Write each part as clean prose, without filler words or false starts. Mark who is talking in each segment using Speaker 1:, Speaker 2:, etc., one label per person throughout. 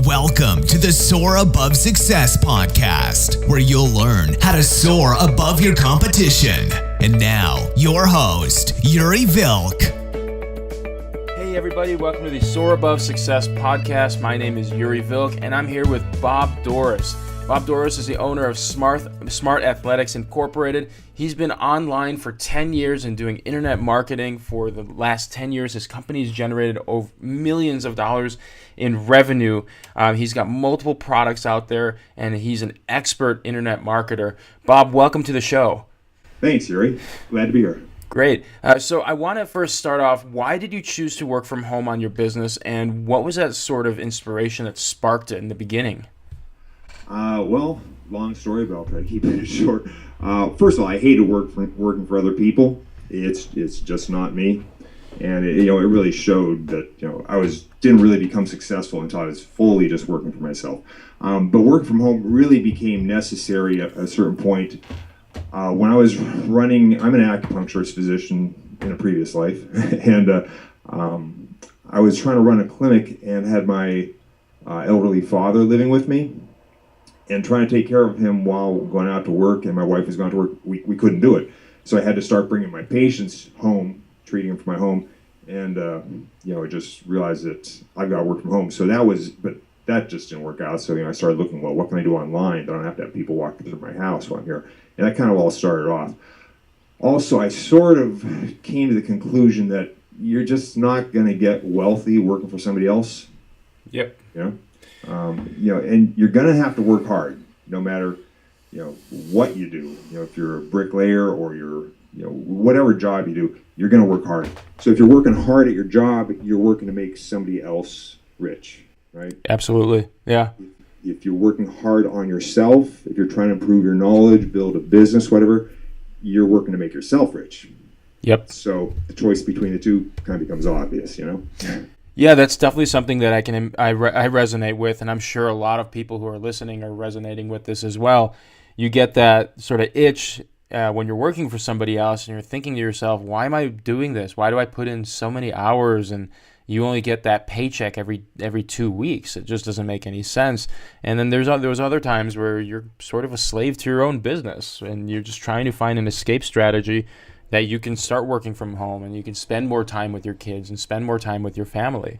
Speaker 1: Welcome to the Soar Above Success podcast, where you'll learn how to soar above your competition. And now, your host, Yuri Vilk.
Speaker 2: Hey everybody, welcome to the Soar Above Success podcast. My name is Yuri Vilk, and I'm here with Bob Dorris. Bob Dorris is the owner of Smart Athletics Incorporated. He's been online for 10 years and doing internet marketing for the last 10 years. His company's generated over millions of dollars in revenue. He's got multiple products out there, and he's an expert internet marketer. Bob, welcome to the show.
Speaker 3: Thanks, Yuri. Glad to be here.
Speaker 2: Great. So I want to first start off, why did you choose to work from home on your business, and what was that sort of inspiration that sparked it in the beginning?
Speaker 3: Well, long story, but I'll try to keep it short. First of all, I hated working for other people. It's just not me, and it really showed that I didn't really become successful until I was fully just working for myself. But working from home really became necessary at a certain point. When I was running, I'm an acupuncturist physician in a previous life, and I was trying to run a clinic and had my elderly father living with me. And trying to take care of him while going out to work, and my wife was going to work, we couldn't do it. So I had to start bringing my patients home, treating them from my home, and I just realized that I've got to work from home. So but that just didn't work out. So I started looking, well, what can I do online? I don't have to have people walking through my house while I'm here. And that kind of all started off. Also, I sort of came to the conclusion that you're just not going to get wealthy working for somebody else.
Speaker 2: Yep.
Speaker 3: And you're going to have to work hard, no matter, what you do. If you're a bricklayer or you're, whatever job you do, you're going to work hard. So if you're working hard at your job, you're working to make somebody else rich, right?
Speaker 2: Absolutely, yeah.
Speaker 3: If you're working hard on yourself, if you're trying to improve your knowledge, build a business, whatever, you're working to make yourself rich.
Speaker 2: Yep.
Speaker 3: So the choice between the two kind of becomes obvious,
Speaker 2: Yeah, that's definitely something that I resonate with, and I'm sure a lot of people who are listening are resonating with this as well. You get that sort of itch when you're working for somebody else, and you're thinking to yourself, why am I doing this? Why do I put in so many hours, and you only get that paycheck every 2 weeks? It just doesn't make any sense. And then there was other times where you're sort of a slave to your own business, and you're just trying to find an escape strategy that you can start working from home and you can spend more time with your kids and spend more time with your family.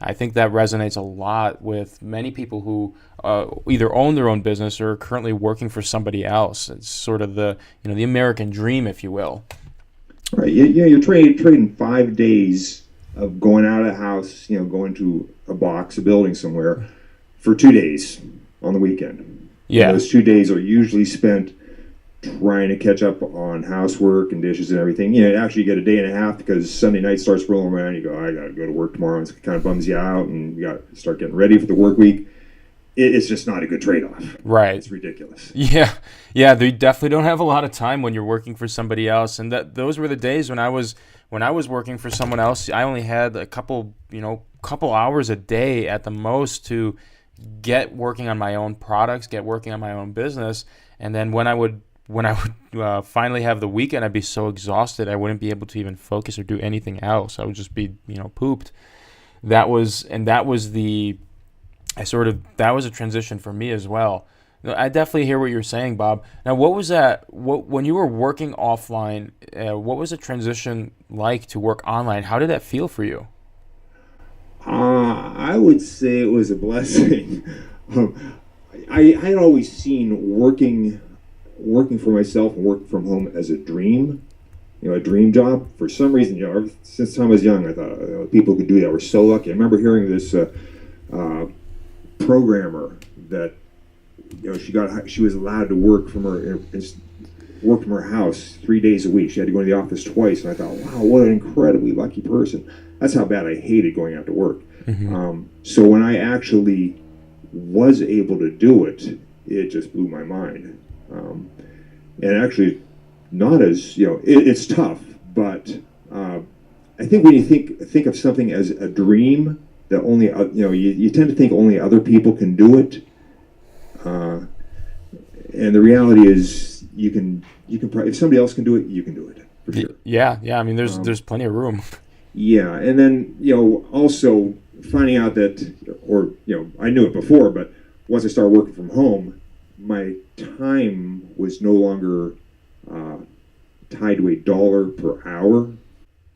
Speaker 2: I think that resonates a lot with many people who either own their own business or are currently working for somebody else. It's sort of the American dream, if you will.
Speaker 3: Right. Yeah, you're trading 5 days of going out of the house, going to a building somewhere for 2 days on the weekend.
Speaker 2: Yeah.
Speaker 3: Those 2 days are usually spent trying to catch up on housework and dishes and everything. Actually you get a day and a half because Sunday night starts rolling around. You go, I got to go to work tomorrow. And it kind of bums you out, and you got to start getting ready for the work week. It's just not a good trade-off.
Speaker 2: Right.
Speaker 3: It's ridiculous.
Speaker 2: Yeah. They definitely don't have a lot of time when you're working for somebody else. And those were the days when I was working for someone else. I only had a couple hours a day at the most to get working on my own products, get working on my own business. And then when I would finally have the weekend, I'd be so exhausted I wouldn't be able to even focus or do anything else. I would just be, pooped. That was a transition for me as well. I definitely hear what you're saying, Bob. Now, what was that? When you were working offline, what was the transition like to work online? How did that feel for you?
Speaker 3: I would say it was a blessing. I had always seen working for myself and working from home as a dream, a dream job. For some reason, ever since the time I was young, I thought people could do that. We're so lucky. I remember hearing this programmer that she was allowed to work from her house 3 days a week. She had to go to the office twice, and I thought, wow, what an incredibly lucky person. That's how bad I hated going out to work. Mm-hmm. So when I actually was able to do it, it just blew my mind. And actually, not as it's tough, but I think when you think of something as a dream that only you tend to think only other people can do it, and the reality is you can probably, if somebody else can do it, you can do it for sure.
Speaker 2: Yeah. I mean, there's plenty of room.
Speaker 3: Yeah, and then also finding out that, or I knew it before, but once I started working from home, my time was no longer tied to a dollar per hour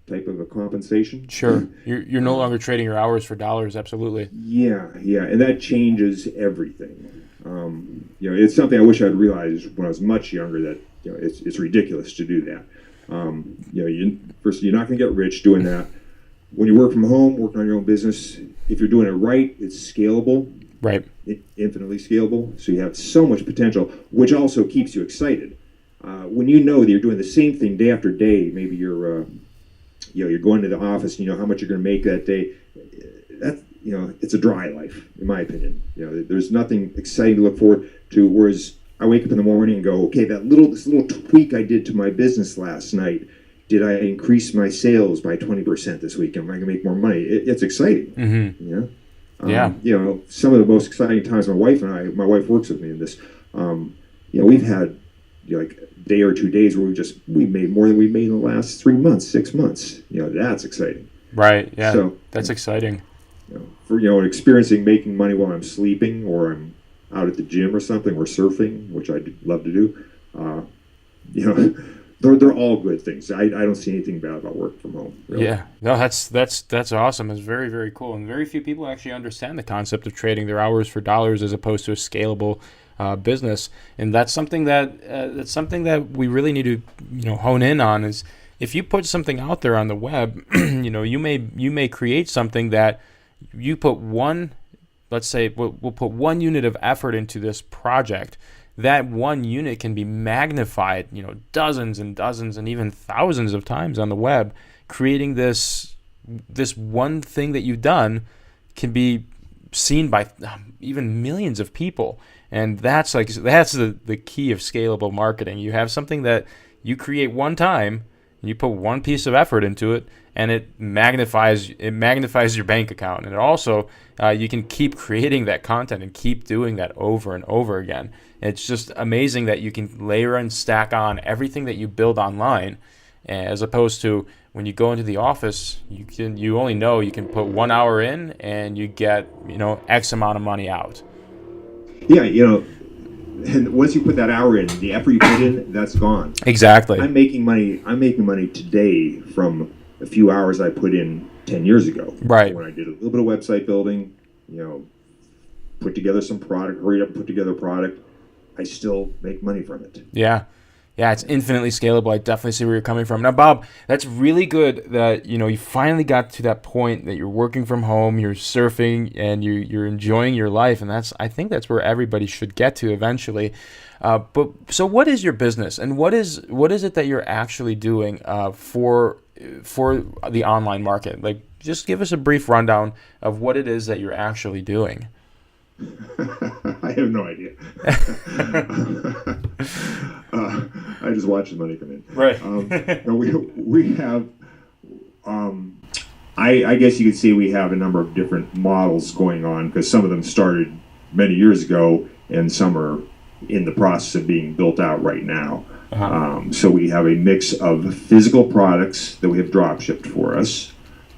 Speaker 3: type of a compensation.
Speaker 2: Sure. You're no longer trading your hours for dollars. Absolutely.
Speaker 3: Yeah, and that changes everything. It's something I wish I'd realized when I was much younger, that it's ridiculous to do that. First, you're not going to get rich doing that. When you work from home, working on your own business, if you're doing it right, it's scalable.
Speaker 2: Right.
Speaker 3: Infinitely scalable. So you have so much potential, which also keeps you excited. When you know that you're doing the same thing day after day, maybe you're going to the office and you know how much you're going to make that day. That's it's a dry life, in my opinion. There's nothing exciting to look forward to. Whereas I wake up in the morning and go, okay, this little tweak I did to my business last night, did I increase my sales by 20% this week? Am I going to make more money? It's exciting.
Speaker 2: Mm-hmm. Yeah.
Speaker 3: Some of the most exciting times, my wife works with me in this. We've had like a day or 2 days where we made more than we made in the last 3 months, 6 months. That's exciting.
Speaker 2: Right. Yeah.
Speaker 3: So
Speaker 2: that's exciting.
Speaker 3: For experiencing making money while I'm sleeping, or I'm out at the gym or something, or surfing, which I love to do. They're all good things. I don't see anything bad about working from home. Really.
Speaker 2: Yeah, no, that's awesome. It's very, very cool, and very few people actually understand the concept of trading their hours for dollars as opposed to a scalable business. And that's something that we really need to hone in on. Is if you put something out there on the web, you may create something that you put one. Let's say we'll put 1 unit of effort into this project. That 1 unit can be magnified, dozens and dozens and even thousands of times on the web. Creating this one thing that you've done can be seen by even millions of people, and that's the key of scalable marketing. You have something that you create one time, and you put one piece of effort into it, and it magnifies your bank account, and it also you can keep creating that content and keep doing that over and over again. It's just amazing that you can layer and stack on everything that you build online, as opposed to when you go into the office, you only know you can put 1 hour in and you get X amount of money out.
Speaker 3: Yeah, and once you put that hour in, the effort you put in, that's gone.
Speaker 2: Exactly.
Speaker 3: I'm making money today from a few hours I put in 10 years ago.
Speaker 2: Right.
Speaker 3: When I did a little bit of website building, put together some product, hurried up and put together a product. I still make money from it.
Speaker 2: Yeah, it's infinitely scalable. I definitely see where you're coming from. Now, Bob, that's really good that you finally got to that point that you're working from home, you're surfing, and you're enjoying your life, and I think that's where everybody should get to eventually. But so, what is your business, and what is it that you're actually doing for the online market? Like, just give us a brief rundown of what it is that you're actually doing.
Speaker 3: I have no idea. I just watch the money come in.
Speaker 2: Right.
Speaker 3: We have, I guess you could say we have a number of different models going on, because some of them started many years ago and some are in the process of being built out right now. Uh-huh. So we have a mix of physical products that we have drop shipped for us.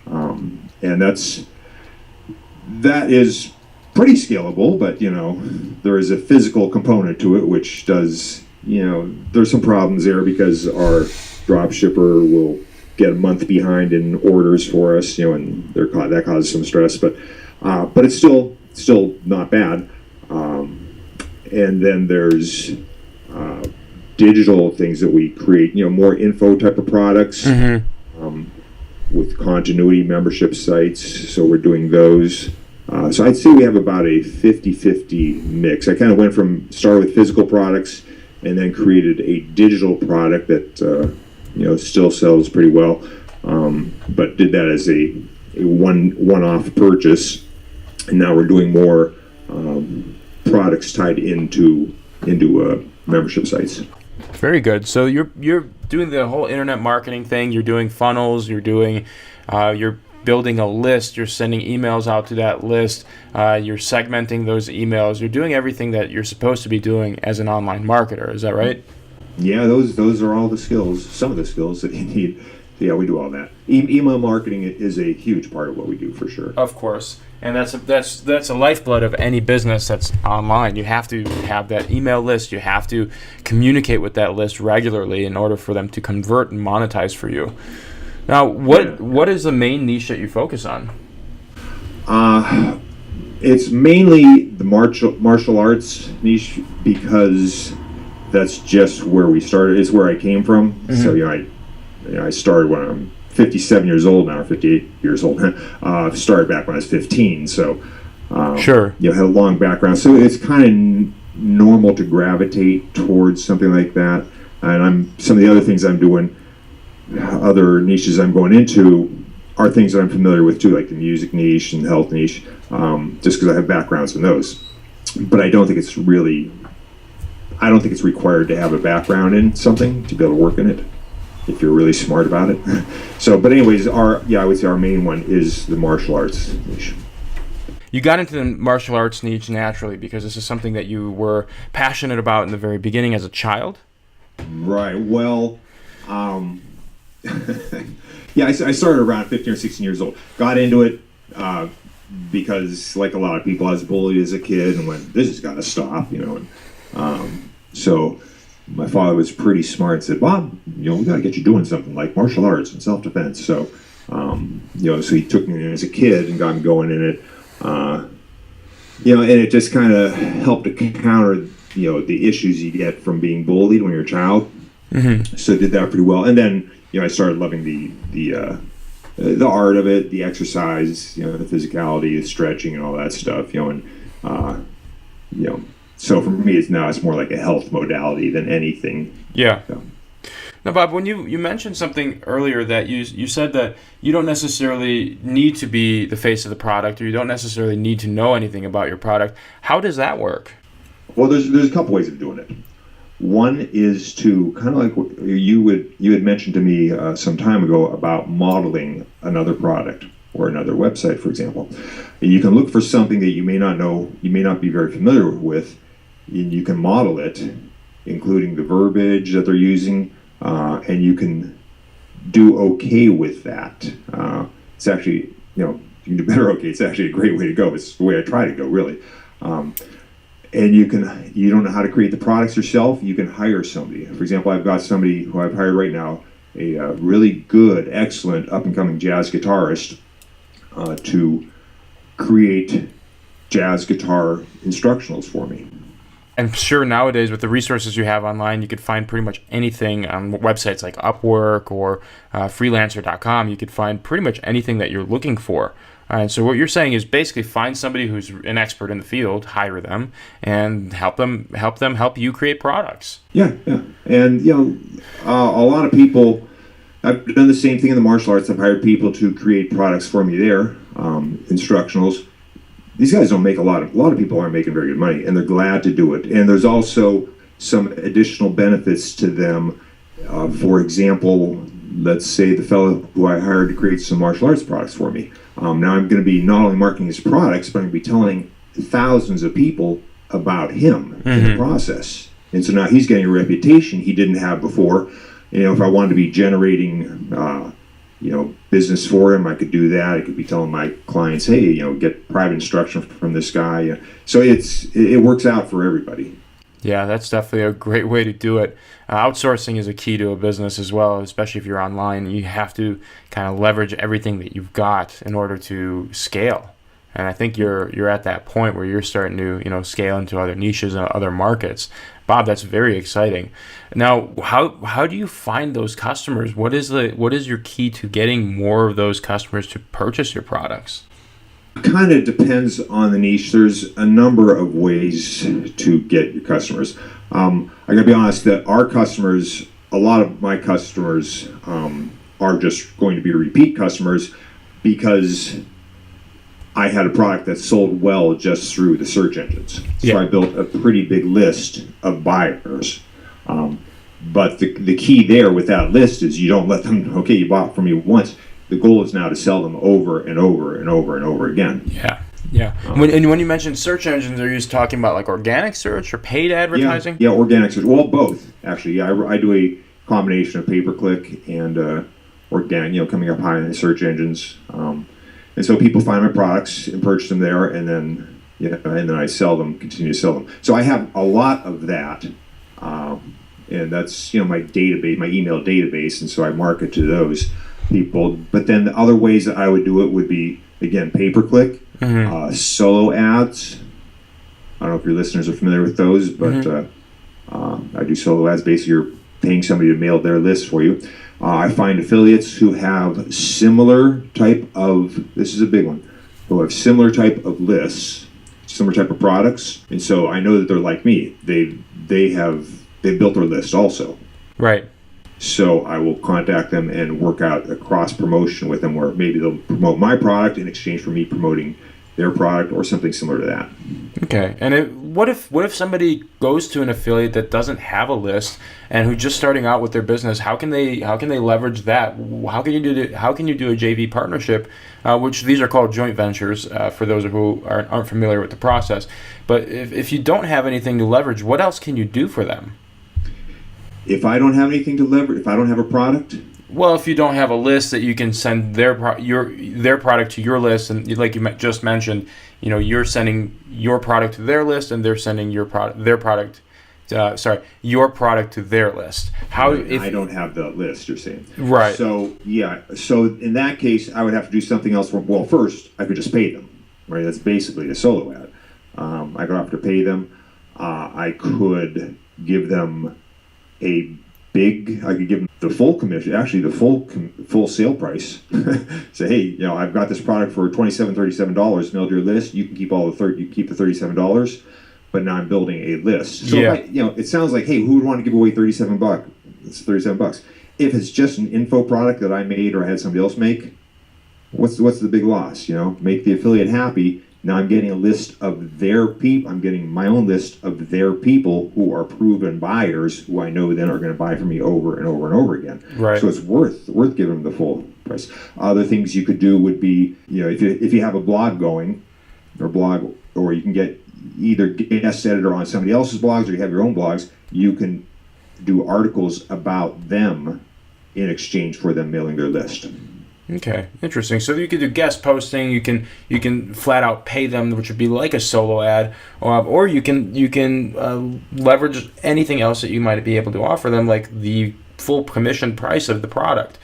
Speaker 3: And that is pretty scalable, but there is a physical component to it, which does, there's some problems there, because our drop shipper will get a month behind in orders for us, and that causes some stress, but it's still not bad. And then there's digital things that we create, more info type of products. Mm-hmm. With continuity membership sites, so we're doing those. So I'd say we have about a 50-50 mix. I kind of started with physical products and then created a digital product that still sells pretty well, but did that as a one-off purchase, and now we're doing more products tied into membership sites.
Speaker 2: Very good. So you're doing the whole internet marketing thing. You're doing funnels. You're doing you're building a list. You're sending emails out to that list. You're segmenting those emails. You're doing everything that you're supposed to be doing as an online marketer. Is that right?
Speaker 3: Yeah, those are all the skills. Some of the skills that you need Yeah, we do all that. Email marketing is a huge part of what we do for sure.
Speaker 2: Of course. And that's a lifeblood of any business that's online. You have to have that email list. You have to communicate with that list regularly in order for them to convert and monetize for you. Now, what is the main niche that you focus on?
Speaker 3: It's mainly the martial arts niche because that's just where we started. It's where I came from. Mm-hmm. So I started when I'm 57 years old now, or 58 years old. Started back when I was 15. So
Speaker 2: sure,
Speaker 3: had a long background. So it's kind of normal to gravitate towards something like that. And some of the other things I'm doing, other niches I'm going into, are things that I'm familiar with too, like the music niche and health niche, just because I have backgrounds in those. But I don't think it's required to have a background in something to be able to work in it, if you're really smart about it. But anyways, I would say our main one is the martial arts niche.
Speaker 2: You got into the martial arts niche naturally because this is something that you were passionate about in the very beginning as a child?
Speaker 3: Right. Well, I started around 15 or 16 years old. Got into it because, like a lot of people, I was bullied as a kid and went, this has got to stop, So my father was pretty smart and said, Bob, we got to get you doing something like martial arts and self-defense. So, so he took me in as a kid and got me going in it. And it just kind of helped to counter, the issues you get from being bullied when you're a child. Mm-hmm. So did that pretty well. And then, I started loving the art of it, the exercise, the physicality, the stretching, and all that stuff. So for me, it's more like a health modality than anything.
Speaker 2: Yeah.
Speaker 3: So.
Speaker 2: Now, Bob, when you mentioned something earlier that you said that you don't necessarily need to be the face of the product, or you don't necessarily need to know anything about your product. How does that work?
Speaker 3: Well, there's a couple ways of doing it. One is to kind of like what you had mentioned to me some time ago about modeling another product or another website, for example. You can look for something that you may not know, you may not be very familiar with, and you can model it, including the verbiage that they're using, and you can do okay with that. It's actually, you can do better okay. It's actually a great way to go. It's the way I try to go, really. And you don't know how to create the products yourself, you can hire somebody. For example, I've got somebody who I've hired right now, a really good, excellent, up-and-coming jazz guitarist to create jazz guitar instructionals for me.
Speaker 2: I'm sure nowadays with the resources you have online, you could find pretty much anything on websites like Upwork or freelancer.com. You could find pretty much anything that you're looking for. And so what you're saying is basically find somebody who's an expert in the field, hire them, and help you create products.
Speaker 3: Yeah. And, a lot of people, I've done the same thing in the martial arts. I've hired people to create products for me there, instructionals. These guys don't make a lot of people aren't making very good money, and they're glad to do it. And there's also some additional benefits to them. For example, let's say the fellow who I hired to create some martial arts products for me. Now I'm going to be not only marketing his products, but I'm going to be telling thousands of people about him in the process. And so now he's getting a reputation he didn't have before. If I wanted to be generating, business for him, I could do that. I could be telling my clients, hey, get private instruction from this guy. So it works out for everybody.
Speaker 2: Yeah, that's definitely a great way to do it. Outsourcing is a key to a business as well, especially if you're online. You have to kind of leverage everything that you've got in order to scale. And I think you're at that point where you're starting to scale into other niches and other markets. Bob, that's very exciting. Now, how do you find those customers? What is your key to getting more of those customers to purchase your products?
Speaker 3: Kind of depends on the niche. There's a number of ways to get your customers. I gotta be honest that our customers, a lot of my customers, are just going to be repeat customers because I had a product that sold well just through the search engines. So I built a pretty big list of buyers. But the key there with that list is you don't let them, okay, you bought from me once. The goal is now to sell them over and over and over and over again.
Speaker 2: Yeah. When you mentioned search engines, are you just talking about like organic search or paid advertising?
Speaker 3: Yeah, organic search. Well, both, actually. Yeah, I do a combination of pay-per-click and organic, coming up high in the search engines. And so people find my products and purchase them there, and then I sell them, continue to sell them. So I have a lot of that, and that's my database, my email database, and so I market to those people. But then the other ways that I would do it would be, again, pay-per-click, solo ads. I don't know if your listeners are familiar with those, but I do solo ads. Basically, you're paying somebody to mail their list for you. I find affiliates who have similar type of, this is a big one, who have similar type of lists, similar type of products, and so I know that they're like me. They've built their list also.
Speaker 2: Right.
Speaker 3: So I will contact them and work out a cross promotion with them, where maybe they'll promote my product in exchange for me promoting their product or something similar to that.
Speaker 2: Okay. And what if somebody goes to an affiliate that doesn't have a list and who's just starting out with their business? How can they leverage that? How can you do a JV partnership, which these are called joint ventures for those who aren't familiar with the process? But if you don't have anything to leverage, what else can you do for them?
Speaker 3: If I don't have anything to leverage, if I don't have a product.
Speaker 2: Well, if you don't have a list that you can send their product to your list, and like you just mentioned, you're sending your product to their list, and they're sending your product to their list. How? If
Speaker 3: I don't have the list, you're saying.
Speaker 2: Right.
Speaker 3: So in that case, I would have to do something else. Well, first I could just pay them. Right. That's basically a solo ad. I could have to pay them. I could give them I could give them the full commission, actually the full sale price. Say, hey, I've got this product for $37 mailed to your list. You can keep the $37, but now I'm building a list. So it sounds like, hey, who would want to give away $37? It's $37. If it's just an info product that I made or I had somebody else make, what's the big loss? Make the affiliate happy. Now I'm getting a list of their people. I'm getting my own list of their people who are proven buyers, who I know then are going to buy from me over and over and over again.
Speaker 2: Right.
Speaker 3: So it's worth giving them the full price. Other things you could do would be, if you have a blog going, or you can get either guest editor on somebody else's blogs, or you have your own blogs, you can do articles about them in exchange for them mailing their list.
Speaker 2: Okay, interesting. So you could do guest posting. You can flat out pay them, which would be like a solo ad, or you can leverage anything else that you might be able to offer them, like the full commission price of the product.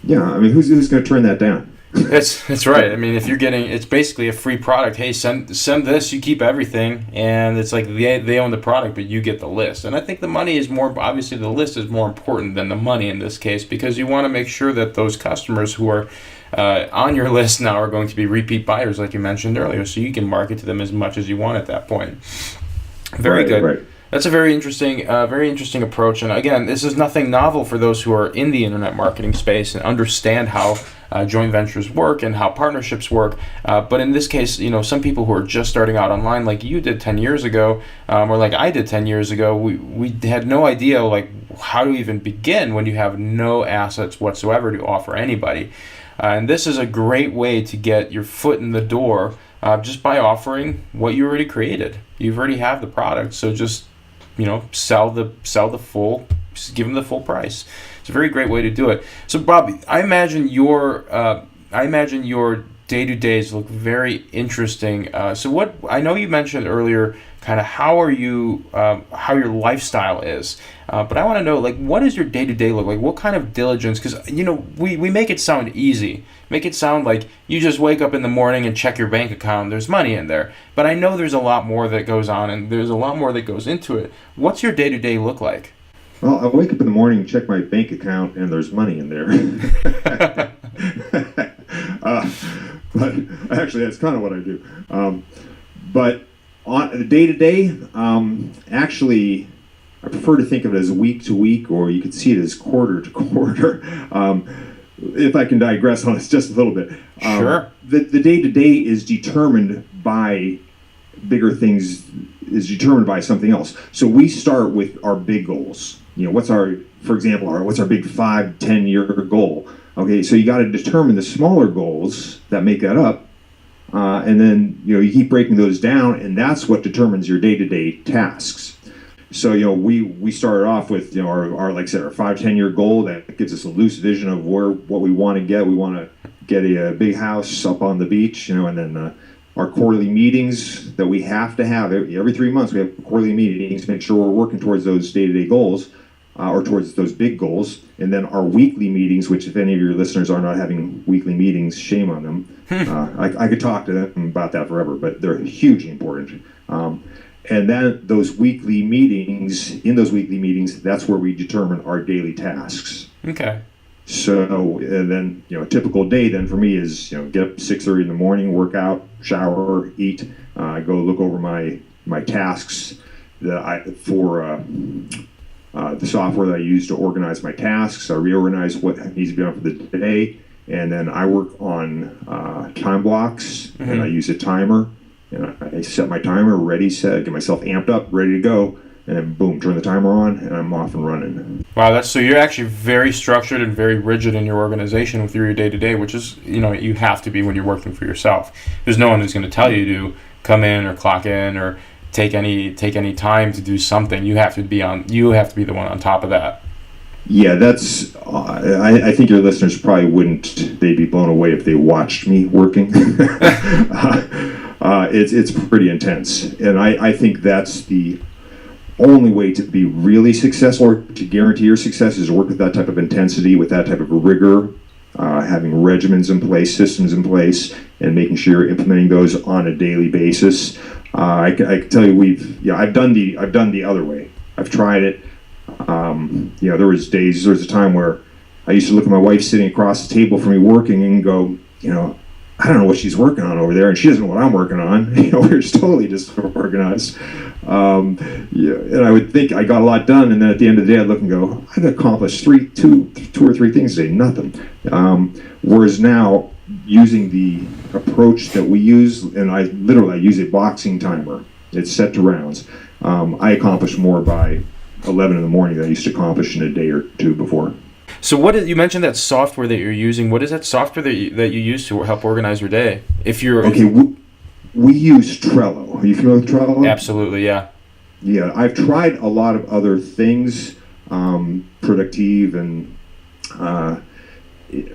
Speaker 3: Yeah, I mean, who's going to turn that down?
Speaker 2: That's right. I mean, if you're getting, it's basically a free product. Hey, send this, you keep everything, and it's like they own the product, but you get the list. And I think the money is more, obviously the list is more important than the money in this case, because you want to make sure that those customers who are on your list now are going to be repeat buyers, like you mentioned earlier, so you can market to them as much as you want at that point. Very good. Right. That's a very interesting approach. And again, this is nothing novel for those who are in the internet marketing space and understand how joint ventures work and how partnerships work. But in this case, some people who are just starting out online, like you did 10 years ago, or like I did 10 years ago, we had no idea like how to even begin when you have no assets whatsoever to offer anybody. And this is a great way to get your foot in the door just by offering what you already created. You already have the product, so just sell the full, give them the full price. It's a very great way to do it. So, Bob, I imagine your day-to-days look very interesting. So, what I know you mentioned earlier, kind of how your lifestyle is, but I want to know, like, what does your day-to-day look like? What kind of diligence? Because we make it sound easy. Make it sound like you just wake up in the morning and check your bank account. There's money in there. But I know there's a lot more that goes on, and there's a lot more that goes into it. What's your day-to-day look like?
Speaker 3: Well, I wake up in the morning, check my bank account, and there's money in there. But actually, that's kind of what I do. But on the day-to-day, actually, I prefer to think of it as week to week, or you could see it as quarter to quarter. If I can digress on this just a little bit.
Speaker 2: Sure.
Speaker 3: The day-to-day is determined by bigger things, is determined by something else. So we start with our big goals. What's our big 5-10 year goal? Okay, so you got to determine the smaller goals that make that up, and then you keep breaking those down, and that's what determines your day-to-day tasks. So, we started off with, our like I said, our 5-10 year goal that gives us a loose vision of what we want to get. We want to get a big house up on the beach, and then our quarterly meetings that we have to have every 3 months. We have quarterly meetings to make sure we're working towards those day-to-day goals, or towards those big goals. And then our weekly meetings, which if any of your listeners are not having weekly meetings, shame on them. I could talk to them about that forever, but they're hugely important. And then those weekly meetings, that's where we determine our daily tasks.
Speaker 2: Okay.
Speaker 3: So, and then, a typical day then for me is, get up 6:30 in the morning, work out, shower, eat, go look over my tasks for the software that I use to organize my tasks. I reorganize what needs to be done for the day, and then I work on time blocks, and I use a timer. And I set my timer, ready, set, get myself amped up, ready to go, and then boom, turn the timer on, and I'm off and running.
Speaker 2: Wow, so you're actually very structured and very rigid in your organization with your day-to-day, which is, you have to be when you're working for yourself. There's no one who's going to tell you to come in or clock in or take any time to do something. You have to be the one on top of that.
Speaker 3: Yeah, that's. I think your listeners probably wouldn't. They'd be blown away if they watched me working. It's pretty intense, and I think that's the only way to be really successful, or to guarantee your success, is to work with that type of intensity, with that type of rigor, having regimens in place, systems in place, and making sure you're implementing those on a daily basis. I can tell you, I've done the other way. I've tried it. There was a time where I used to look at my wife sitting across the table from me working and go, I don't know what she's working on over there, and she doesn't know what I'm working on. We're just totally disorganized. And I would think I got a lot done, and then at the end of the day, I'd look and go, I've accomplished two or three things today, nothing. Whereas now, using the approach that we use, and I use a boxing timer. It's set to rounds. I accomplish more by 11 in the morning than I used to accomplish in a day or two before.
Speaker 2: So you mentioned that software that you're using. What is that software that you use to help organize your day?
Speaker 3: We use Trello. Are you familiar with Trello?
Speaker 2: Absolutely, yeah.
Speaker 3: Yeah, I've tried a lot of other things, productive and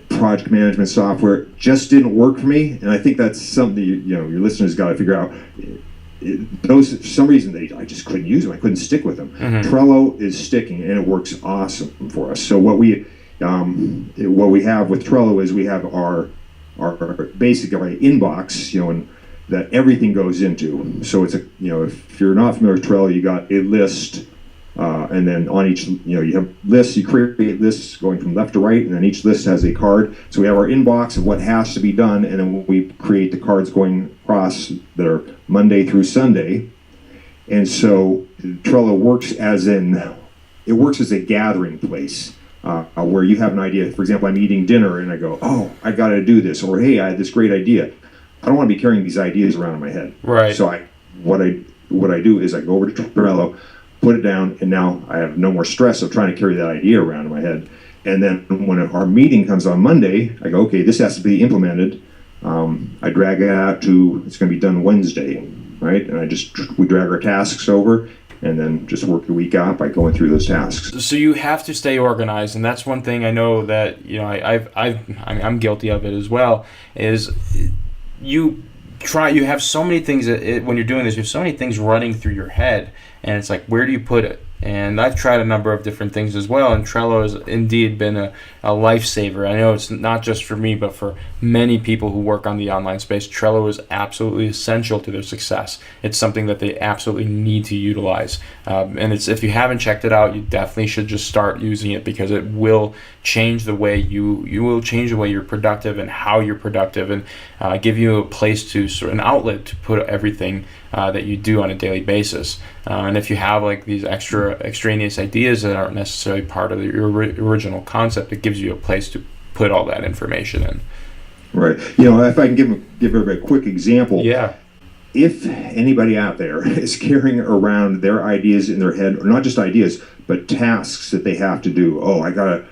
Speaker 3: project management software. Just didn't work for me, and I think that's something your listeners got to figure out. Those, for some reason, I just couldn't use them. I couldn't stick with them. Mm-hmm. Trello is sticking, and it works awesome for us. So what we have with Trello is we have our basically inbox, and that everything goes into. So it's if you're not familiar with Trello, you got a list, and then on each, you have lists. You create lists going from left to right, and then each list has a card. So we have our inbox of what has to be done, and then we create the cards going across that are Monday through Sunday. And so Trello works as a gathering place where you have an idea. For example, I'm eating dinner, and I go, oh, I got to do this, or hey, I had this great idea. I don't want to be carrying these ideas around in my head.
Speaker 2: Right.
Speaker 3: So what I do is I go over to Trello, put it down, and now I have no more stress of trying to carry that idea around in my head. And then when our meeting comes on Monday, I go, okay, this has to be implemented. I drag it out to, it's going to be done Wednesday, right? And we drag our tasks over, and then just work the week out by going through those tasks.
Speaker 2: So you have to stay organized, and that's one thing I know that I'm guilty of it as well. Is you have so many things when you're doing this, you have so many things running through your head, and it's like, where do you put it? And I've tried a number of different things as well, and Trello has indeed been a lifesaver. I know it's not just for me, but for many people who work on the online space, Trello is absolutely essential to their success. It's something that they absolutely need to utilize. And if you haven't checked it out, you definitely should just start using it, because it will change the way you will change the way you're productive and how you're productive, and give you a place an outlet to put everything that you do on a daily basis. And if you have like these extraneous ideas that aren't necessarily part of your original concept, it gives you a place to put all that information in.
Speaker 3: Right. If I can give everybody a quick example.
Speaker 2: Yeah.
Speaker 3: If anybody out there is carrying around their ideas in their head, or not just ideas, but tasks that they have to do. Oh, I gotta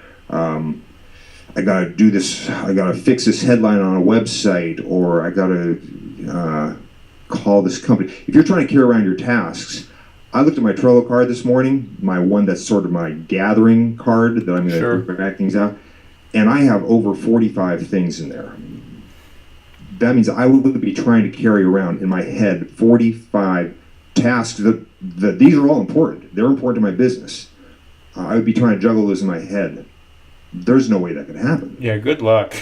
Speaker 3: do this. I gotta fix this headline on a website, or I gotta call this company. If you're trying to carry around your tasks, I looked at my Trello card this morning, my one that's sort of my gathering card that I'm going to back things out, and I have over 45 things in there. That means I would be trying to carry around in my head 45 tasks that these are all important. They're important to my business. I would be trying to juggle those in my head. There's no way that could happen.
Speaker 2: Yeah, good luck.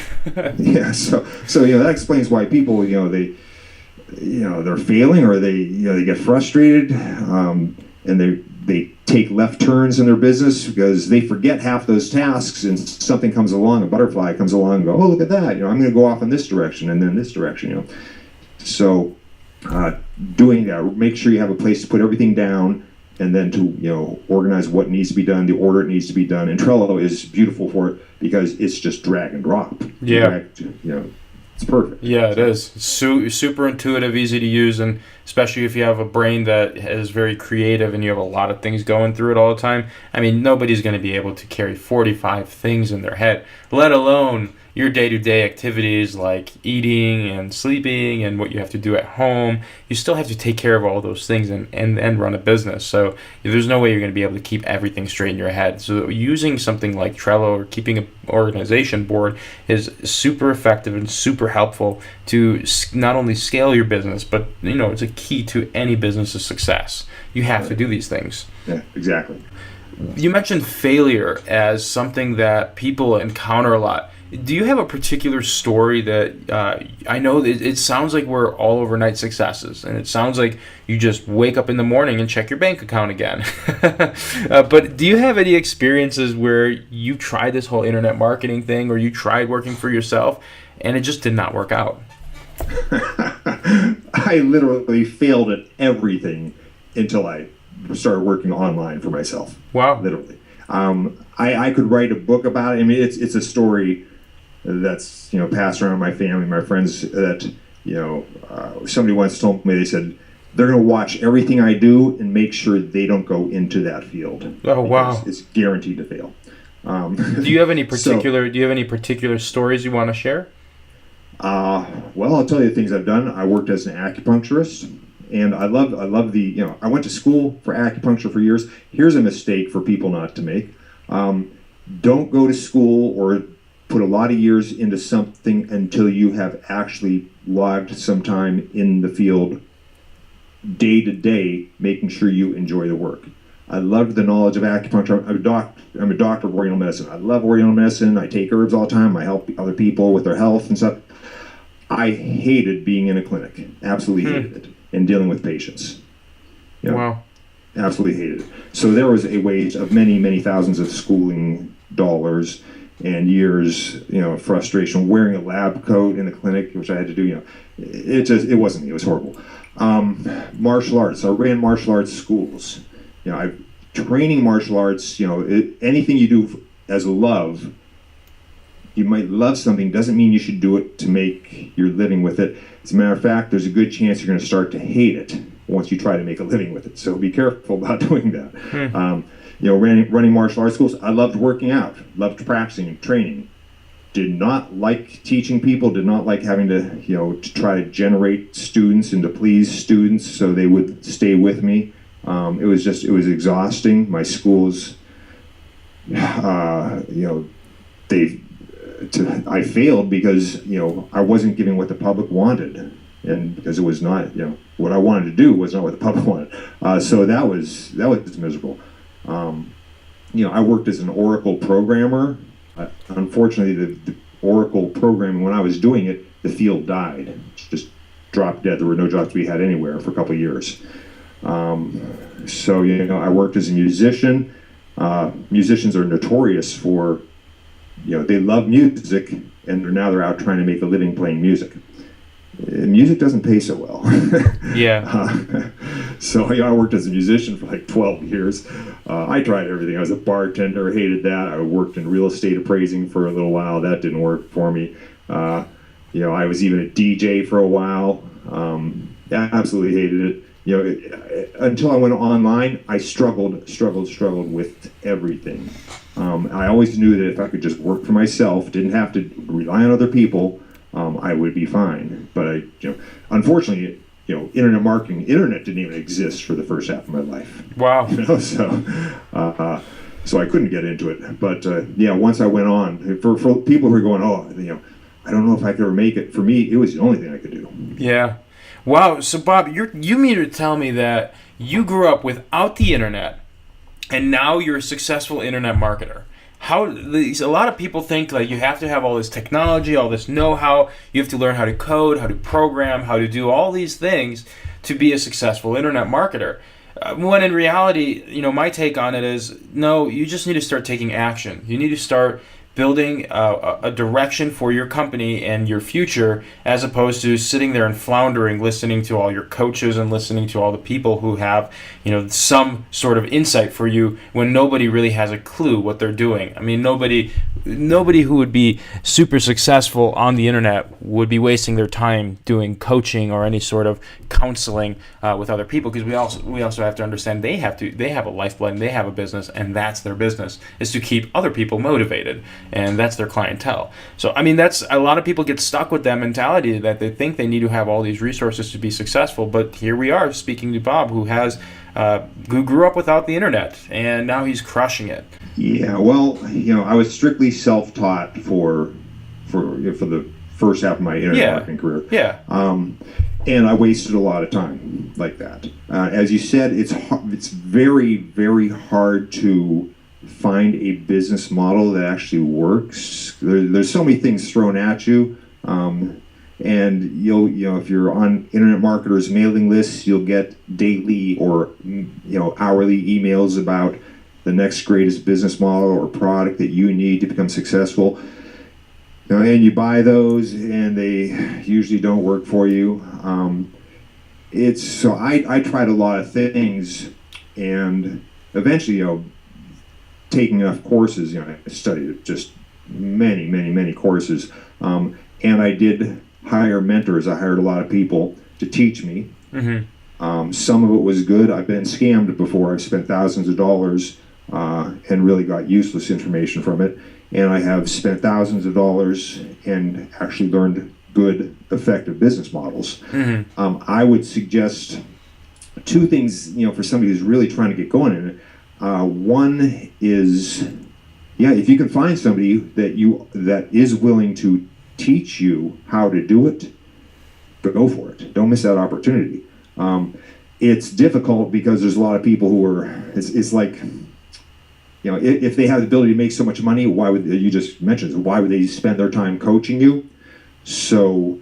Speaker 3: Yeah, so that explains why people, they're failing, or they get frustrated, and they take left turns in their business because they forget half those tasks, and something comes along, a butterfly comes along and go, oh, look at that, I'm going to go off in this direction and then this direction, So doing that, make sure you have a place to put everything down, and then to organize what needs to be done, the order it needs to be done. And Trello is beautiful for it because it's just drag and drop.
Speaker 2: Yeah.
Speaker 3: It's perfect.
Speaker 2: Yeah, it is. It's super intuitive, easy to use, and especially if you have a brain that is very creative and you have a lot of things going through it all the time. I mean, nobody's going to be able to carry 45 things in their head, let alone your day-to-day activities like eating and sleeping and what you have to do at home. You still have to take care of all those things and run a business. So there's no way you're going to be able to keep everything straight in your head. So using something like Trello or keeping an organization board is super effective and super helpful to not only scale your business, but it's a key to any business's success. You have to do these things.
Speaker 3: Yeah, exactly.
Speaker 2: You mentioned failure as something that people encounter a lot. Do you have a particular story that I know it sounds like we're all overnight successes, and it sounds like you just wake up in the morning and check your bank account again. But do you have any experiences where you tried this whole internet marketing thing, or you tried working for yourself and it just did not work out?
Speaker 3: I literally failed at everything until I started working online for myself.
Speaker 2: Wow.
Speaker 3: Literally. I could write a book about it. I mean, it's a story that's passed around my family, my friends, that somebody once told me, they said they're going to watch everything I do and make sure they don't go into that field.
Speaker 2: Oh, wow.
Speaker 3: It's guaranteed to fail.
Speaker 2: Do you have any particular stories you want to share?
Speaker 3: Well, I'll tell you the things I've done. I worked as an acupuncturist, and I love I went to school for acupuncture for years. Here's a mistake for people not to make. Don't go to school or put a lot of years into something until you have actually logged some time in the field day to day, making sure you enjoy the work. I loved the knowledge of acupuncture. I'm a doctor of Oriental medicine. I love Oriental medicine. I take herbs all the time. I help other people with their health and stuff. I hated being in a clinic. Absolutely hated it. And dealing with patients.
Speaker 2: Wow.
Speaker 3: Absolutely hated it. So there was a waste of many, many thousands of schooling dollars and years, of frustration, wearing a lab coat in the clinic, which I had to do, it wasn't me. It was horrible. Martial arts. I ran martial arts schools. Training martial arts, anything you do as a love, you might love something, doesn't mean you should do it to make your living with it. As a matter of fact, there's a good chance you're going to start to hate it once you try to make a living with it. So be careful about doing that. Running martial arts schools, I loved working out, loved practicing and training. Did not like teaching people, did not like having to try to generate students and to please students so they would stay with me. It was exhausting. My schools, I failed because I wasn't giving what the public wanted, and because it was not what I wanted to do was not what the public wanted. So that was miserable. I worked as an Oracle programmer. Unfortunately, the Oracle programming, when I was doing it, the field died. It just dropped dead. There were no jobs to be had anywhere for a couple of years. I worked as a musician. Musicians are notorious for, they love music, and they're out trying to make a living playing music. Music doesn't pay so well.
Speaker 2: Yeah.
Speaker 3: I worked as a musician for like 12 years. I tried everything. I was a bartender, hated that. I worked in real estate appraising for a little while. That didn't work for me. I was even a DJ for a while. Absolutely hated it. Until I went online, I struggled with everything. I always knew that if I could just work for myself, didn't have to rely on other people, I would be fine. But unfortunately, internet marketing, internet didn't even exist for the first half of my life.
Speaker 2: Wow.
Speaker 3: So I couldn't get into it. But once I went on, for people who are going, I don't know if I could ever make it. For me, it was the only thing I could do.
Speaker 2: Yeah. Wow. So Bob, you mean to tell me that you grew up without the internet, and now you're a successful internet marketer? A lot of people think like you have to have all this technology, all this know-how. You have to learn how to code, how to program, how to do all these things to be a successful internet marketer. When in reality, my take on it is, no, you just need to start taking action. You need to start building a direction for your company and your future, as opposed to sitting there and floundering, listening to all your coaches and listening to all the people who have, some sort of insight for you when nobody really has a clue what they're doing. I mean, nobody who would be super successful on the internet would be wasting their time doing coaching or any sort of counseling with other people, because we also have to understand they have a lifeblood and they have a business, and that's their business, is to keep other people motivated. And that's their clientele. So, I mean, that's a lot of people get stuck with that mentality that they think they need to have all these resources to be successful. But here we are speaking to Bob, who grew up without the internet, and now he's crushing it.
Speaker 3: Yeah, well, I was strictly self-taught for the first half of my internet marketing career.
Speaker 2: Yeah.
Speaker 3: And I wasted a lot of time like that. As you said, it's very, very hard to find a business model that actually works. There's so many things thrown at you, and if you're on internet marketers mailing lists, you'll get daily or hourly emails about the next greatest business model or product that you need to become successful. And you buy those, and they usually don't work for you. I tried a lot of things, and eventually, taking enough courses, I studied just many courses, and I did hire mentors. I hired a lot of people to teach me. Mm-hmm. Some of it was good. I've been scammed before. I've spent thousands of dollars and really got useless information from it. And I have spent thousands of dollars and actually learned good, effective business models. Mm-hmm. I would suggest two things, for somebody who's really trying to get going in it. One is, if you can find somebody that is willing to teach you how to do it, go for it. Don't miss that opportunity. It's difficult because there's a lot of people who it's like, if they have the ability to make so much money, why would they spend their time coaching you? So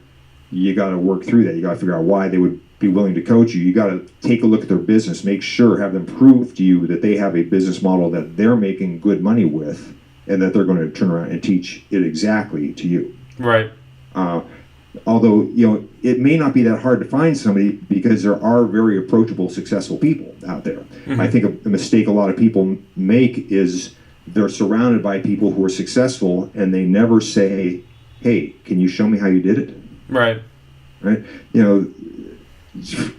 Speaker 3: you got to work through that. You got to figure out why they would be willing to coach you. You got to take a look at their business, have them prove to you that they have a business model that they're making good money with, and that they're going to turn around and teach it exactly to you.
Speaker 2: Right.
Speaker 3: Although, it may not be that hard to find somebody, because there are very approachable, successful people out there. Mm-hmm. I think a mistake a lot of people make is they're surrounded by people who are successful, and they never say, hey, can you show me how you did it?
Speaker 2: Right.
Speaker 3: Right?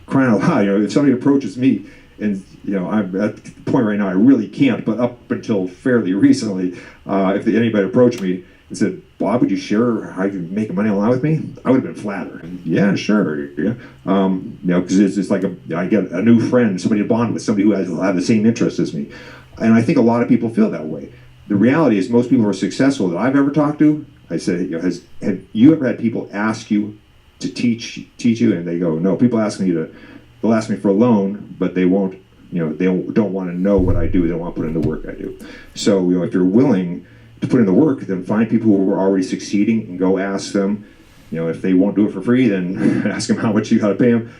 Speaker 3: Crying out loud, if somebody approaches me, and I'm at the point right now I really can't, but up until fairly recently, if anybody approached me and said, Bob, would you share how you make money online with me? I would have been flattered. Yeah, sure. Yeah. Because it's like I get a new friend, somebody to bond with, somebody who will have the same interests as me. And I think a lot of people feel that way. The reality is most people who are successful that I've ever talked to, I say, have you ever had people ask you to teach you, and they go, no. People they'll ask me for a loan, but they won't, they don't want to know what I do. They don't want to put in the work I do. So, if you're willing to put in the work, then find people who are already succeeding and go ask them. If they won't do it for free, then ask them how much you got to pay them.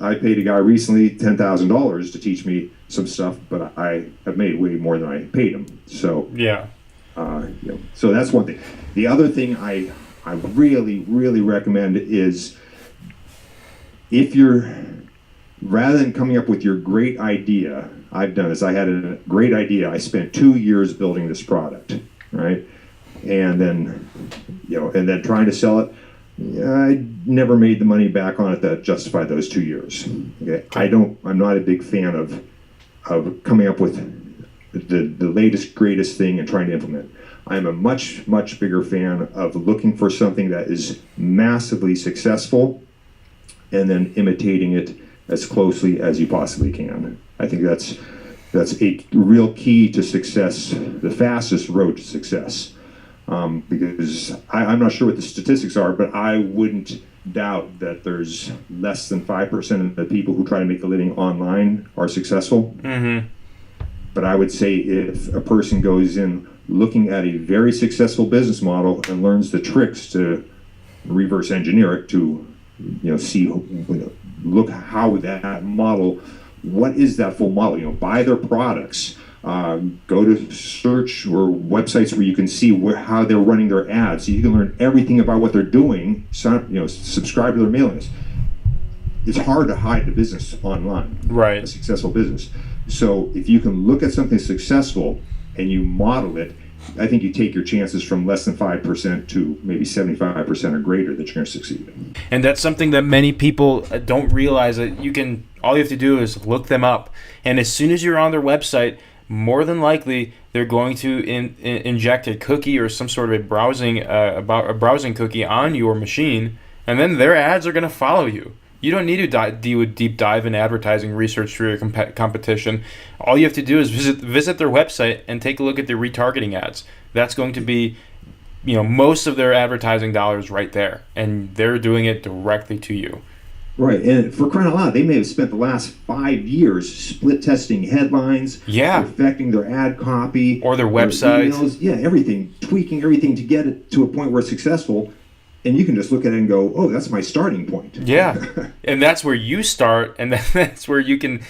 Speaker 3: I paid a guy recently $10,000 to teach me some stuff, but I have made way more than I paid him. So
Speaker 2: yeah.
Speaker 3: So that's one thing. The other thing I really, really recommend is, if rather than coming up with your great idea, I've done this. I had a great idea. I spent 2 years building this product, right? And then, trying to sell it. I never made the money back on it that justified those 2 years. Okay, I'm not a big fan of coming up with the latest, greatest thing and trying to implement. I'm a much, much bigger fan of looking for something that is massively successful and then imitating it as closely as you possibly can. I think that's a real key to success, the fastest road to success. Because I'm not sure what the statistics are, but I wouldn't doubt that there's less than 5% of the people who try to make a living online are successful.
Speaker 2: Mm-hmm.
Speaker 3: But I would say if a person goes in looking at a very successful business model and learns the tricks to reverse engineer it to, see, look how that model, what is that full model? Buy their products. Go to search or websites where you can see how they're running their ads, so you can learn everything about what they're doing. Subscribe to their mailing list. It's hard to hide the business online,
Speaker 2: right?
Speaker 3: A successful business. So if you can look at something successful and you model it, I think you take your chances from less than 5% to maybe 75% or greater that you're going to succeed.
Speaker 2: And that's something that many people don't realize, that all you have to do is look them up. And as soon as you're on their website, more than likely they're going to inject a cookie or some sort of a browsing cookie on your machine, and then their ads are going to follow you. You don't need to do a deep dive in advertising research for your competition. All you have to do is visit their website and take a look at their retargeting ads. That's going to be, most of their advertising dollars right there, and they're doing it directly to you.
Speaker 3: Right, and for crying out loud, they may have spent the last 5 years split testing headlines, perfecting their ad copy,
Speaker 2: or their website,
Speaker 3: everything, tweaking everything to get it to a point where it's successful. And you can just look at it and go, oh, that's my starting point.
Speaker 2: Yeah, and that's where you start, and that's where you can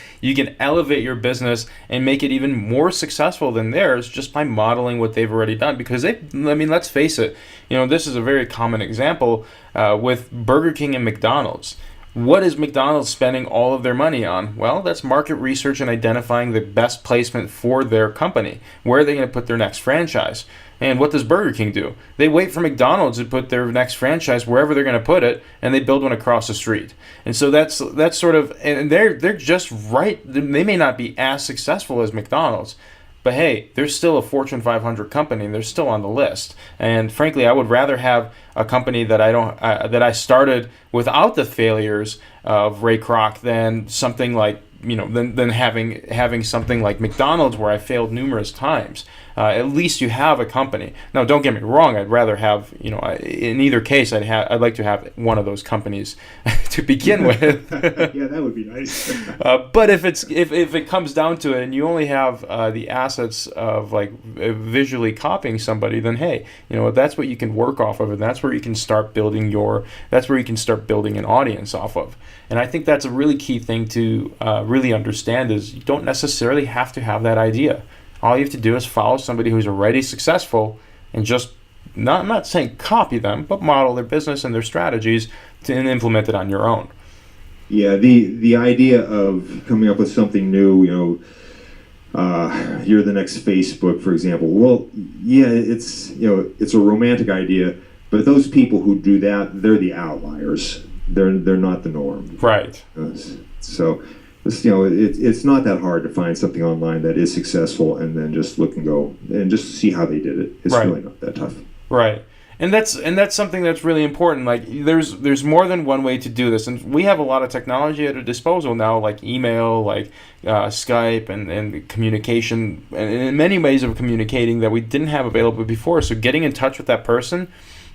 Speaker 2: elevate your business and make it even more successful than theirs just by modeling what they've already done. Because let's face it, this is a very common example with Burger King and McDonald's. What is McDonald's spending all of their money on? Well, that's market research and identifying the best placement for their company. Where are they going to put their next franchise? And what does Burger King do? They wait for McDonald's to put their next franchise wherever they're going to put it, and they build one across the street. And so that's sort of, and they're just right. They may not be as successful as McDonald's, but hey, they're still a Fortune 500 company, and they're still on the list. And frankly, I would rather have a company that I started without the failures of Ray Kroc than something like than having something like McDonald's where I failed numerous times. At least you have a company. Now, don't get me wrong. I'd rather have, in either case, I'd like to have one of those companies to begin with.
Speaker 3: Yeah, that would be nice.
Speaker 2: But if it comes down to it, and you only have the assets of visually copying somebody, then hey, that's what you can work off of, and that's where you can start building an audience off of. And I think that's a really key thing to really understand is you don't necessarily have to have that idea. All you have to do is follow somebody who's already successful and just I'm not saying copy them, but model their business and their strategies and implement it on your own. Yeah,
Speaker 3: the idea of coming up with something new, you're the next Facebook, for example. Well, yeah, it's a romantic idea, but those people who do that, they're the outliers. They're not the norm.
Speaker 2: Right.
Speaker 3: So it's not that hard to find something online that is successful and then just look and go and just see how they did it. It's really not that tough.
Speaker 2: Right. And that's something that's really important. Like there's more than one way to do this, and we have a lot of technology at our disposal now, like email, like Skype, and communication, and many ways of communicating that we didn't have available before. So getting in touch with that person,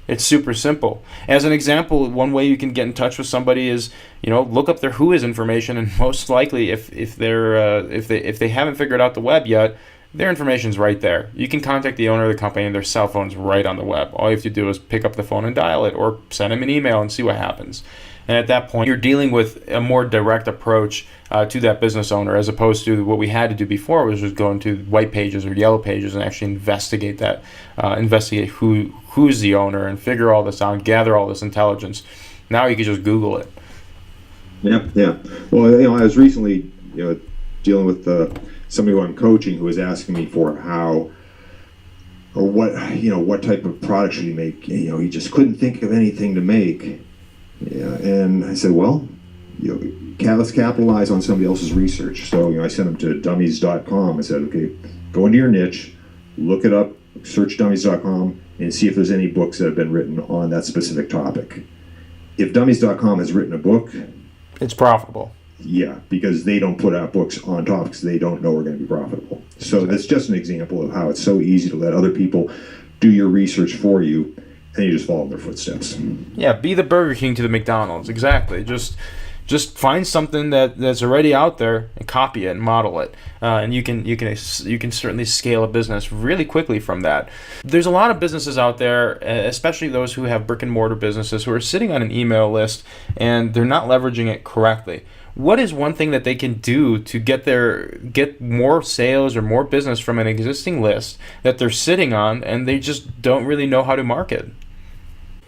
Speaker 2: it's super simple. As an example, one way you can get in touch with somebody is, look up their Whois information, and most likely, if they haven't figured out the web yet, their information's right there. You can contact the owner of the company, and their cell phone's right on the web. All you have to do is pick up the phone and dial it, or send them an email and see what happens. And at that point, you're dealing with a more direct approach to that business owner, as opposed to what we had to do before, which was go into white pages or yellow pages and actually investigate who's the owner and figure all this out, gather all this intelligence. Now you can just Google it.
Speaker 3: Yeah. Well, I was recently, dealing with somebody who I'm coaching who was asking me for what type of product should he make. He just couldn't think of anything to make. Yeah, and I said, well, let's capitalize on somebody else's research. So, I sent him to dummies.com. I said, okay, go into your niche, look it up, search dummies.com, and see if there's any books that have been written on that specific topic. If dummies.com has written a book,
Speaker 2: It's profitable.
Speaker 3: Yeah, because they don't put out books on top because they don't know we're going to be profitable. So that's just an example of how it's so easy to let other people do your research for you, and you just follow in their footsteps.
Speaker 2: Yeah, be the Burger King to the McDonald's. Exactly. Just find something that's already out there and copy it and model it, and you can certainly scale a business really quickly from that. There's a lot of businesses out there, especially those who have brick and mortar businesses, who are sitting on an email list and they're not leveraging it correctly. What is one thing that they can do to get more sales or more business from an existing list that they're sitting on and they just don't really know how to market?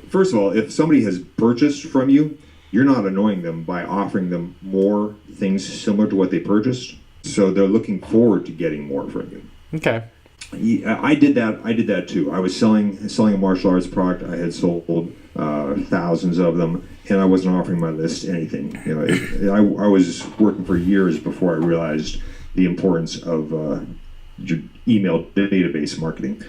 Speaker 3: First of all, if somebody has purchased from you, you're not annoying them by offering them more things similar to what they purchased. So they're looking forward to getting more from you.
Speaker 2: Okay.
Speaker 3: I did that too. I was selling a martial arts product. I had sold thousands of them, and I wasn't offering my list anything. I was working for years before I realized the importance of email database marketing.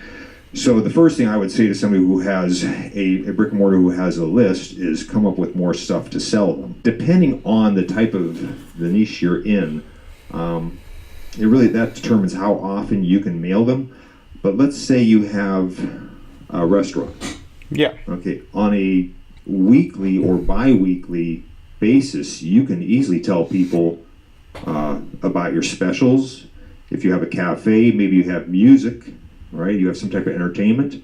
Speaker 3: So the first thing I would say to somebody who has a brick and mortar who has a list is come up with more stuff to sell them. Depending on the type of the niche you're in, that determines how often you can mail them. But let's say you have a restaurant.
Speaker 2: Yeah.
Speaker 3: Okay. On a weekly or bi-weekly basis, you can easily tell people about your specials. If you have a cafe, maybe you have music, right? You have some type of entertainment.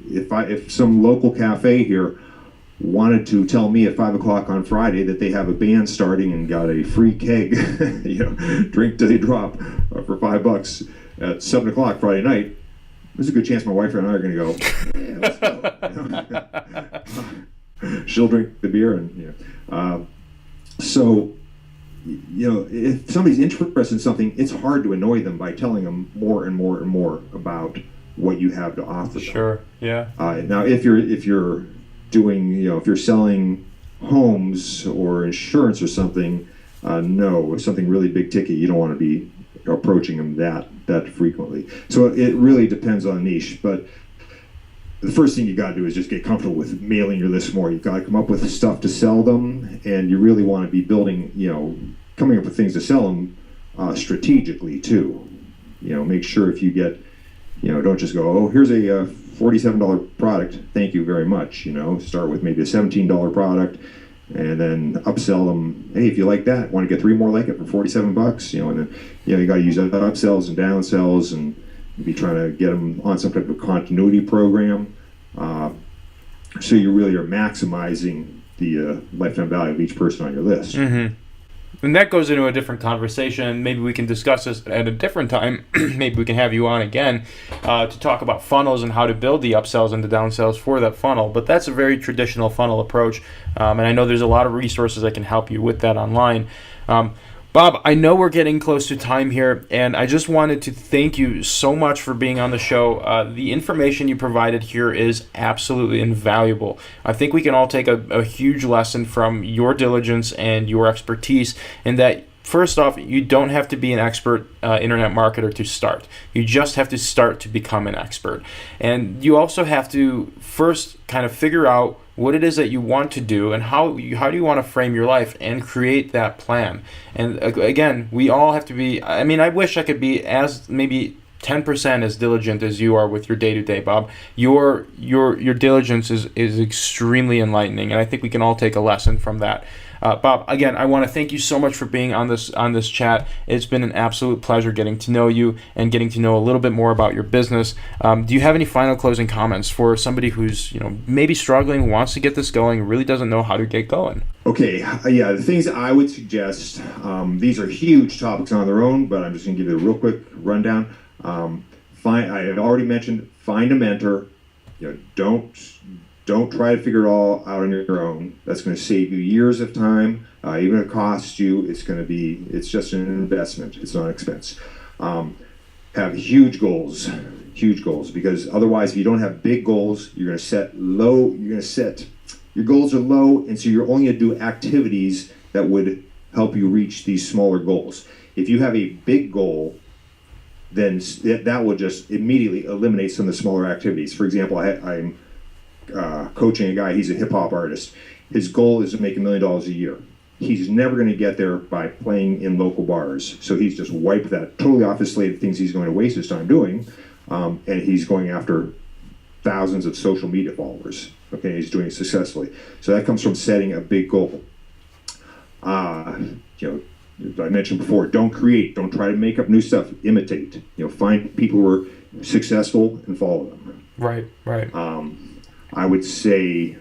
Speaker 3: If some local cafe here wanted to tell me at 5 o'clock on Friday that they have a band starting and got a free keg, drink till they drop for $5 at 7 o'clock Friday night, there's a good chance my wife and I are going to go, yeah, let's go. She'll drink the beer if somebody's interested in something, it's hard to annoy them by telling them more and more and more about what you have to offer them.
Speaker 2: Sure. Yeah.
Speaker 3: Now, if you're doing, if you're selling homes or insurance or something, no, something really big ticket, you don't want to be approaching them that frequently. So it really depends on niche, but the first thing you got to do is just get comfortable with mailing your list more. You've got to come up with stuff to sell them, and you really want to be building, coming up with things to sell them strategically too. Make sure if you get, don't just go, oh, here's a $47 product, thank you very much. Start with maybe a $17 product, and then upsell them. Hey, if you like that, want to get 3 more like it for $47? And then you got to use upsells and downsells and be trying to get them on some type of continuity program. So you really are maximizing the lifetime value of each person on your list.
Speaker 2: Mm-hmm. And that goes into a different conversation. Maybe we can discuss this at a different time. Maybe we can have you on again to talk about funnels and how to build the upsells and the downsells for that funnel. But that's a very traditional funnel approach. And I know there's a lot of resources that can help you with that online. Bob, I know we're getting close to time here, and I just wanted to thank you so much for being on the show. The information you provided here is absolutely invaluable. I think we can all take a huge lesson from your diligence and your expertise in that, first off, you don't have to be an expert internet marketer to start. You just have to start to become an expert. And you also have to first kind of figure out what it is that you want to do and how do you want to frame your life and create that plan. And again, we all have to be, I wish I could be as maybe 10% as diligent as you are with your day-to-day, Bob. Your diligence is extremely enlightening, and I think we can all take a lesson from that. Bob, again, I want to thank you so much for being on this chat. It's been an absolute pleasure getting to know you and getting to know a little bit more about your business. Do you have any final closing comments for somebody who's maybe struggling, wants to get this going, really doesn't know how to get going?
Speaker 3: Okay, the things I would suggest, these are huge topics on their own, but I'm just going to give you a real quick rundown. I had already mentioned, find a mentor. Don't try to figure it all out on your own. That's going to save you years of time. Even if it costs you, it's just an investment. It's not an expense. Have huge goals, because otherwise, if you don't have big goals, you're going to set low. Your goals are low, and so you're only going to do activities that would help you reach these smaller goals. If you have a big goal, then that will just immediately eliminate some of the smaller activities. For example, I'm coaching a guy, he's a hip hop artist, his goal is to make $1 million a year. He's never going to get there by playing in local bars. So he's just wiped that totally off his slate of things he's going to waste his time doing. And he's going after thousands of social media followers. Okay, he's doing it successfully. So that comes from setting a big goal. I mentioned before, don't create, don't try to make up new stuff, imitate. Find people who are successful and follow them.
Speaker 2: Right.
Speaker 3: I would say,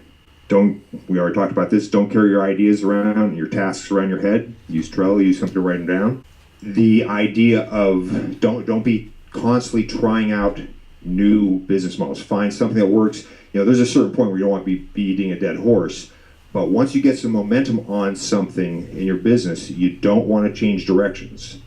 Speaker 3: we already talked about this, don't carry your ideas around, your tasks around your head. Use Trello, use something to write them down. The idea of don't be constantly trying out new business models. Find something that works. There's a certain point where you don't want to be beating a dead horse. But once you get some momentum on something in your business, you don't want to change directions.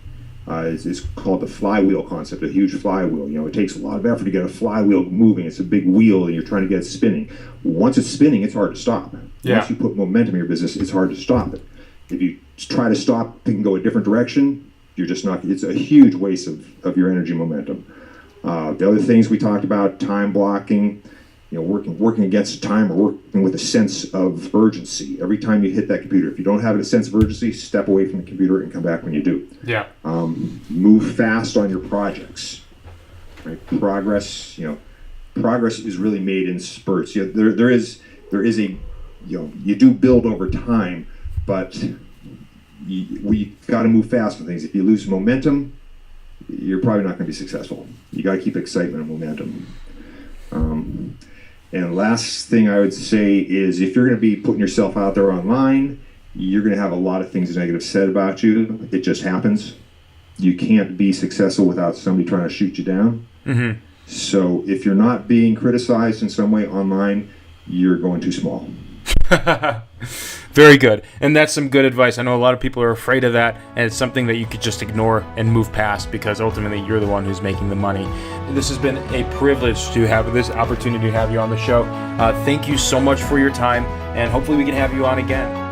Speaker 3: It's called the flywheel concept, a huge flywheel. It takes a lot of effort to get a flywheel moving. It's a big wheel and you're trying to get it spinning. Once it's spinning, it's hard to stop.
Speaker 2: Yeah.
Speaker 3: Once you put momentum in your business, it's hard to stop it. If you try to stop it and go a different direction, you're just not, it's a huge waste of your energy momentum. The other things we talked about, time blocking, working against time or working with a sense of urgency. Every time you hit that computer, if you don't have a sense of urgency, step away from the computer and come back when you do.
Speaker 2: Yeah.
Speaker 3: Move fast on your projects. Right? Progress is really made in spurts. There is a, you do build over time, but we got to move fast on things. If you lose momentum, you're probably not going to be successful. You got to keep excitement and momentum. And last thing I would say is, if you're going to be putting yourself out there online, you're going to have a lot of things negative said about you. It just happens. You can't be successful without somebody trying to shoot you down.
Speaker 2: Mm-hmm.
Speaker 3: So if you're not being criticized in some way online, you're going too small.
Speaker 2: Very good. And that's some good advice. I know a lot of people are afraid of that, and it's something that you could just ignore and move past, because ultimately you're the one who's making the money. This has been a privilege to have this opportunity to have you on the show. Thank you so much for your time, and hopefully we can have you on again.